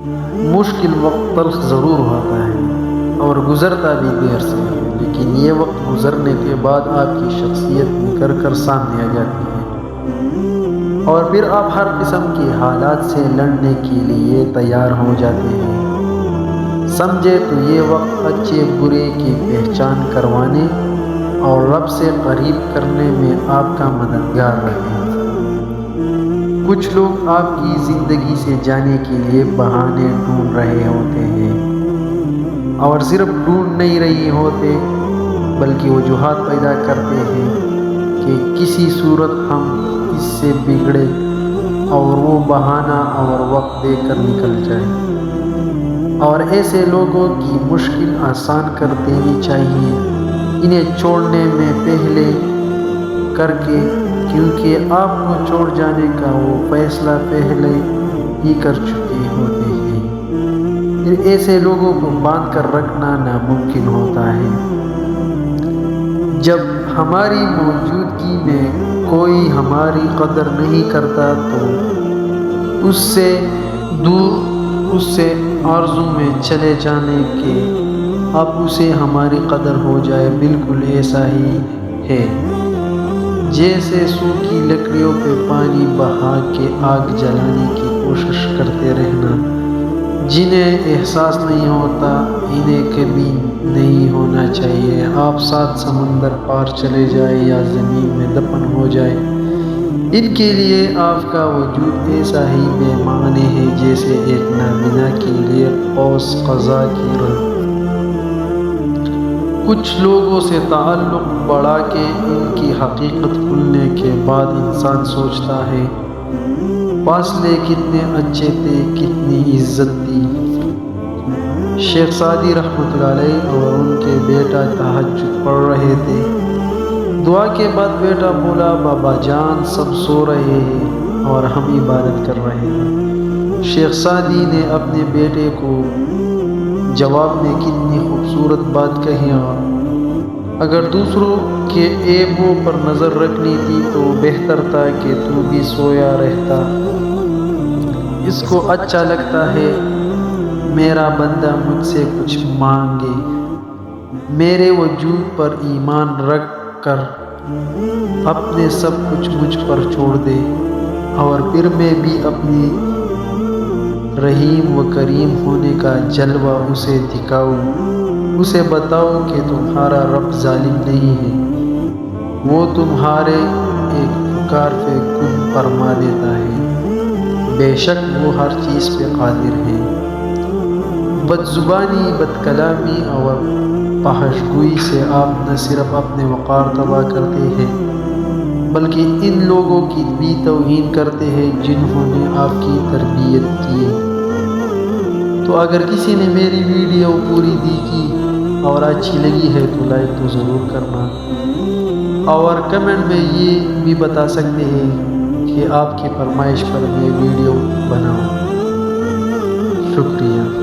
مشکل وقت تلخ ضرور ہوتا ہے اور گزرتا بھی دیر سے ہے، لیکن یہ وقت گزرنے کے بعد آپ کی شخصیت نکھر کر سامنے آ جاتی ہے اور پھر آپ ہر قسم کے حالات سے لڑنے کے لیے تیار ہو جاتے ہیں۔ سمجھے تو یہ وقت اچھے برے کی پہچان کروانے اور رب سے قریب کرنے میں آپ کا مددگار رہے۔ کچھ لوگ آپ کی زندگی سے جانے کے لیے بہانے ڈھونڈ رہے ہوتے ہیں، اور صرف ڈھونڈ نہیں رہے ہوتے بلکہ وجوہات پیدا کرتے ہیں کہ کسی صورت ہم اس سے بگڑے اور وہ بہانہ اور وقت دے کر نکل جائے، اور ایسے لوگوں کی مشکل آسان کر دینی چاہیے انہیں چھوڑنے میں پہلے کر کے، کیونکہ آپ کو چھوڑ جانے کا وہ فیصلہ پہلے ہی کر چکے ہوتے ہیں۔ پھر ایسے لوگوں کو باندھ کر رکھنا ناممکن ہوتا ہے۔ جب ہماری موجودگی میں کوئی ہماری قدر نہیں کرتا تو اس سے دور، اس سے آرزو میں چلے جانے کے اب اسے ہماری قدر ہو جائے، بالکل ایسا ہی ہے جیسے سوکھی لکڑیوں پہ پانی بہا کے آگ جلانے کی کوشش کرتے رہنا۔ جنہیں احساس نہیں ہوتا انہیں کبھی نہیں ہونا چاہیے۔ آپ 7 سمندر پار چلے جائیں یا زمین میں دفن ہو جائیں، ان کے لیے آپ کا وجود ایسا ہی بے معنی ہے جیسے ایک نابینا کے لیے قوس قزح کی رل۔ کچھ لوگوں سے تعلق بڑھا کے ان کی حقیقت کھلنے کے بعد انسان سوچتا ہے فاصلے کتنے اچھے تھے، کتنی عزت تھی۔ شیخ سعدی رحمۃ اللہ علیہ اور ان کے بیٹا تہجد پڑھ رہے تھے۔ دعا کے بعد بیٹا بولا، بابا جان سب سو رہے ہیں اور ہم عبادت کر رہے ہیں۔ شیخ سعدی نے اپنے بیٹے کو جواب میں کتنی خوبصورت بات کہی، اگر دوسروں کے عیبوں پر نظر رکھنی تھی تو بہتر تھا کہ تو بھی سویا رہتا۔ اس کو اچھا لگتا ہے میرا بندہ مجھ سے کچھ مانگے، میرے وجود پر ایمان رکھ کر اپنے سب کچھ مجھ پر چھوڑ دے، اور پھر میں بھی اپنی رحیم و کریم ہونے کا جلوہ اسے دکھاؤں۔ اسے بتاؤ کہ تمہارا رب ظالم نہیں ہے، وہ تمہارے ایک پکار پہ کن فرما دیتا ہے، بے شک وہ ہر چیز پہ قادر ہے۔ بد زبانی، بد کلامی اور فحش گوئی سے آپ نہ صرف اپنے وقار تباہ کرتے ہیں بلکہ ان لوگوں کی بھی توہین کرتے ہیں جنہوں نے آپ کی تربیت کی۔ تو اگر کسی نے میری ویڈیو پوری دیکھی اور اچھی لگی ہے تو لائک تو ضرور کرنا، اور کمنٹ میں یہ بھی بتا سکتے ہیں کہ آپ کی فرمائش پر میں ویڈیو بناؤں۔ شکریہ۔